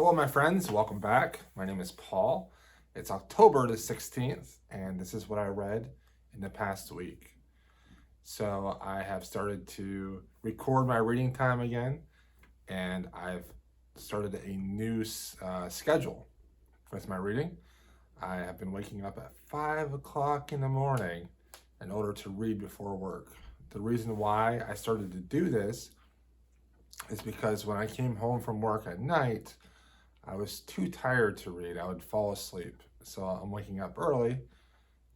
Hello, my friends. Welcome back. My name is Paul. It's October the 16th, and this is what I read in the past week. So I have started to record my reading time again, and I've started a new schedule with my reading. I have been waking up at 5 o'clock in the morning in order to read before work. The reason why I started to do this is because when I came home from work at night, I was too tired to read. I would fall asleep. So I'm waking up early,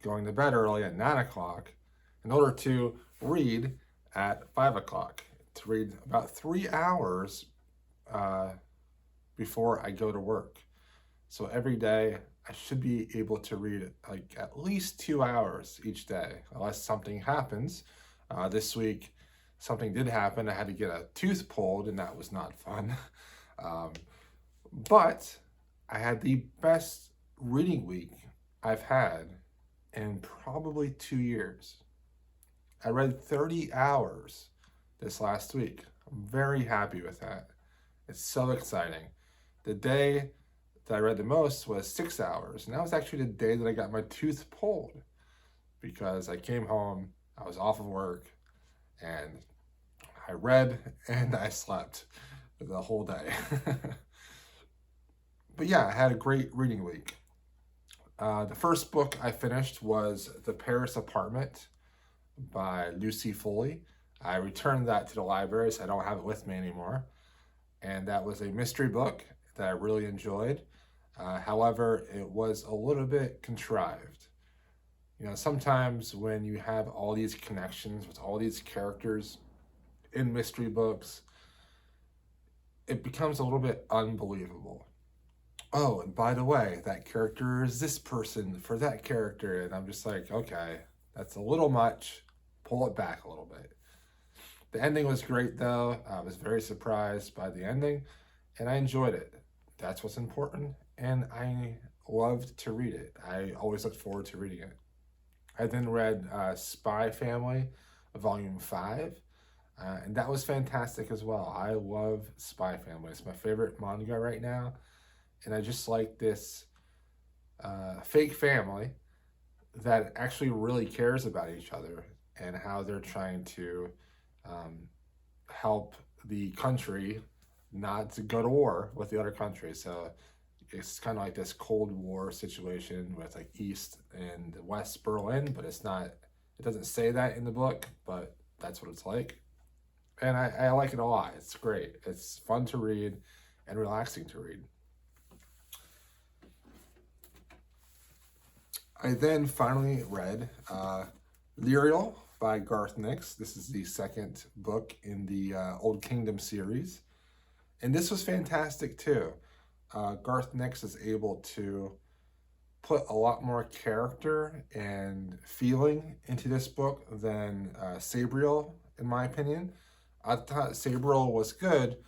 going to bed early at 9 o'clock in order to read at 5 o'clock, to read about 3 hours before I go to work. So every day I should be able to read like at least 2 hours each day, unless something happens. This week, something did happen. I had to get a tooth pulled, and that was not fun. But I had the best reading week I've had in probably 2 years. I read 30 hours this last week. I'm very happy with that. It's so exciting. The day that I read the most was 6 hours, and that was actually the day that I got my tooth pulled because I came home, I was off of work, and I read and I slept the whole day. But yeah, I had a great reading week. The first book I finished was The Paris Apartment by Lucy Foley. I returned that to the library, so I don't have it with me anymore. And that was a mystery book that I really enjoyed. However, it was a little bit contrived. You know, sometimes when you have all these connections with all these characters in mystery books, it becomes a little bit unbelievable. Oh, and by the way, that character is this person for that character. And I'm just like, okay, that's a little much. Pull it back a little bit. The ending was great, though. I was very surprised by the ending, and I enjoyed it. That's what's important, and I loved to read it. I always look forward to reading it. I then read Spy Family, Volume 5, and that was fantastic as well. I love Spy Family. It's my favorite manga right now. And I just like this fake family that actually really cares about each other and how they're trying to help the country not to go to war with the other country. So it's kind of like this Cold War situation with like East and West Berlin, but it's not, it doesn't say that in the book, but that's what it's like. And I like it a lot. It's great. It's fun to read and relaxing to read. I then finally read Lyrial by Garth. This is the second book in the Old Kingdom series. And this was fantastic too. Garth is able to put a lot more character and feeling into this book than Sabriel, in my opinion. I thought Sabriel was good,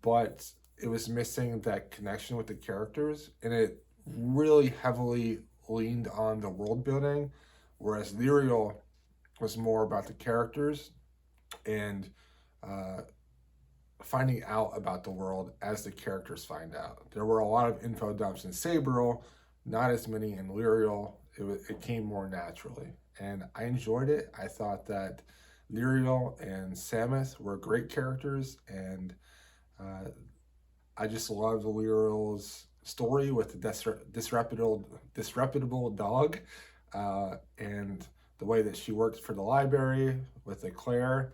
but it was missing that connection with the characters, and it really heavily leaned on the world building, whereas Lyrial was more about the characters and finding out about the world as the characters find out. There were a lot of info dumps in Sabriel, not as many in Lyrial. It came more naturally, and I enjoyed it. I thought that Lyrial and Samus were great characters, and I just loved Lyrial's story with the disreputable dog, and the way that she worked for the library with the Claire,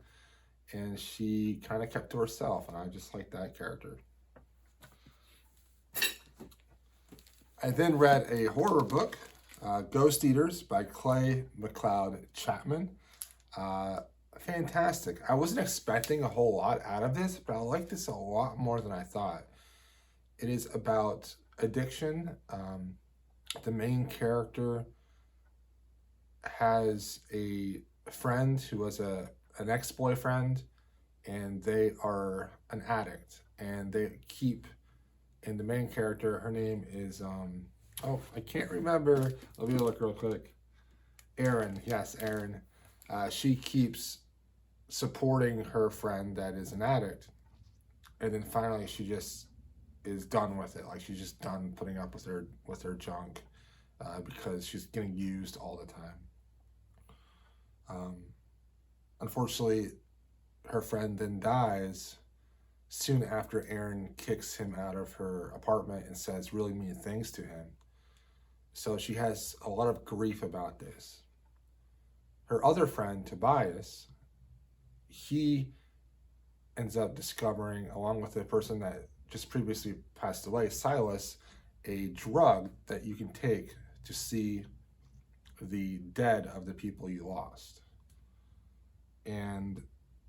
and she kind of kept to herself, and I just liked that character. I then read a horror book, Ghost Eaters by Clay McLeod Chapman. Fantastic. I wasn't expecting a whole lot out of this, but I like this a lot more than I thought. It is about addiction. The main character has a friend who was an ex-boyfriend, and they are an addict, and and the main character, her name is I can't remember. Let me look real quick. Erin, yes, Erin. She keeps supporting her friend that is an addict, and then finally she just is done with it. Like, she's just done putting up with her junk because she's getting used all the time. Unfortunately, her friend then dies soon after Erin kicks him out of her apartment and says really mean things to him. So she has a lot of grief about this. Her other friend, Tobias, he ends up discovering, along with the person that just previously passed away, Silas, a drug that you can take to see the dead of the people you lost. And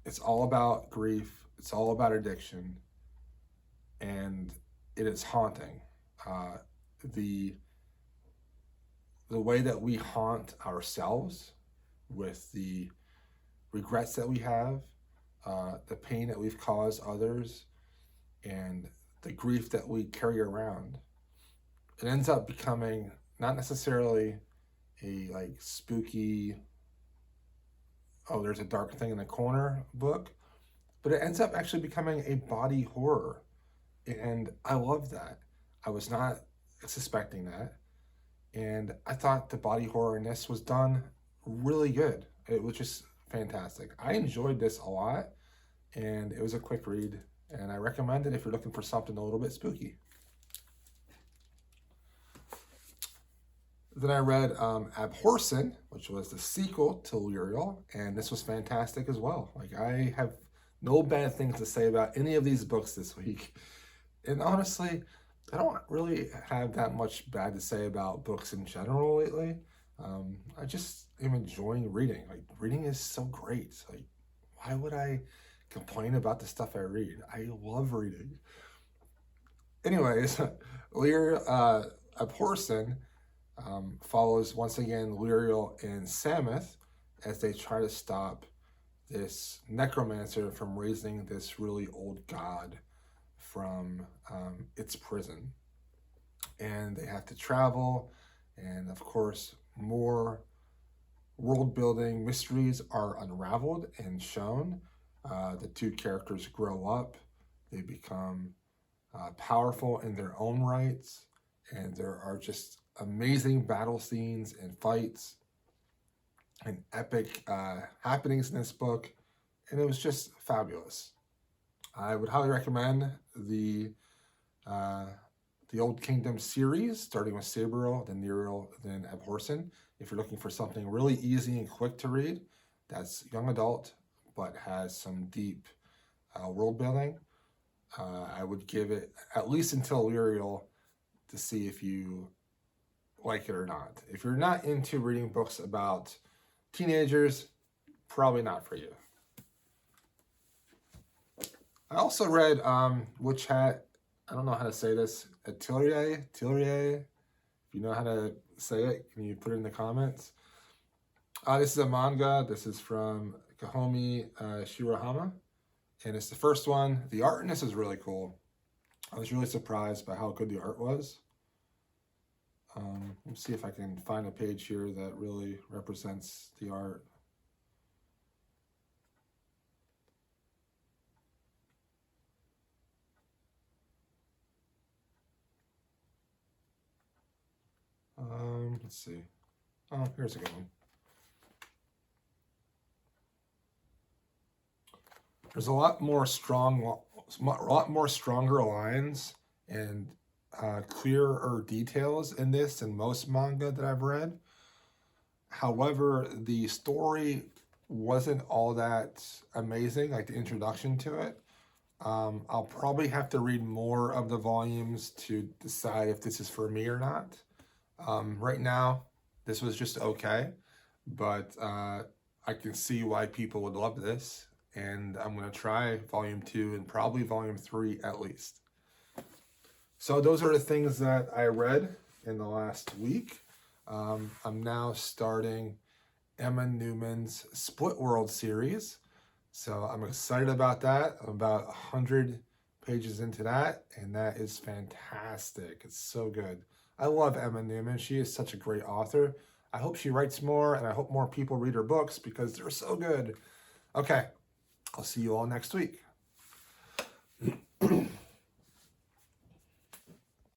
it's all about grief. It's all about addiction. And it is haunting. The way that we haunt ourselves with the regrets that we have, the pain that we've caused others, and the grief that we carry around, it ends up becoming not necessarily a like spooky, oh, there's a dark thing in the corner book, but it ends up actually becoming a body horror. And I love that. I was not suspecting that. And I thought the body horror in this was done really good. It was just fantastic. I enjoyed this a lot, and it was a quick read, and I recommend it if you're looking for something a little bit spooky. Then I read Abhorsen, which was the sequel to Luriel, and this was fantastic as well. Like, I have no bad things to say about any of these books this week. And honestly, I don't really have that much bad to say about books in general lately. I just am enjoying reading. Like, reading is so great. Like, why would I complain about the stuff I read? I love reading. Anyways, Abhorsen follows once again Luriel and Samuth as they try to stop this necromancer from raising this really old god from its prison. And they have to travel, and of course more world building mysteries are unraveled and shown. The two characters grow up, they become powerful in their own rights, and there are just amazing battle scenes and fights and epic happenings in this book, and it was just fabulous. I would highly recommend the Old Kingdom series, starting with Sabriel, then Neriel, then Abhorsen. If you're looking for something really easy and quick to read, that's young adult, but has some deep world building, I would give it at least until Luriel to see if you like it or not. If you're not into reading books about teenagers, probably not for you. I also read Witch Hat. I don't know how to say this. Atelier. If you know how to say it, can you put it in the comments? This is a manga. This is from Kahomi Shirahama, and it's the first one. The art in this is really cool. I was really surprised by how good the art was. Let's see if I can find a page here that really represents the art. Let's see. Oh, here's a good one. There's a lot more stronger lines and clearer details in this than most manga that I've read. However, the story wasn't all that amazing, like the introduction to it. I'll probably have to read more of the volumes to decide if this is for me or not. Right now, this was just okay, but I can see why people would love this, and I'm going to try volume 2 and probably volume 3 at least. So those are the things that I read in the last week. I'm now starting Emma Newman's Split World series, so I'm excited about that. I'm about 100 pages into that, and that is fantastic. It's so good. I love Emma Newman. She is such a great author. I hope she writes more, and I hope more people read her books because they're so good. Okay, I'll see you all next week.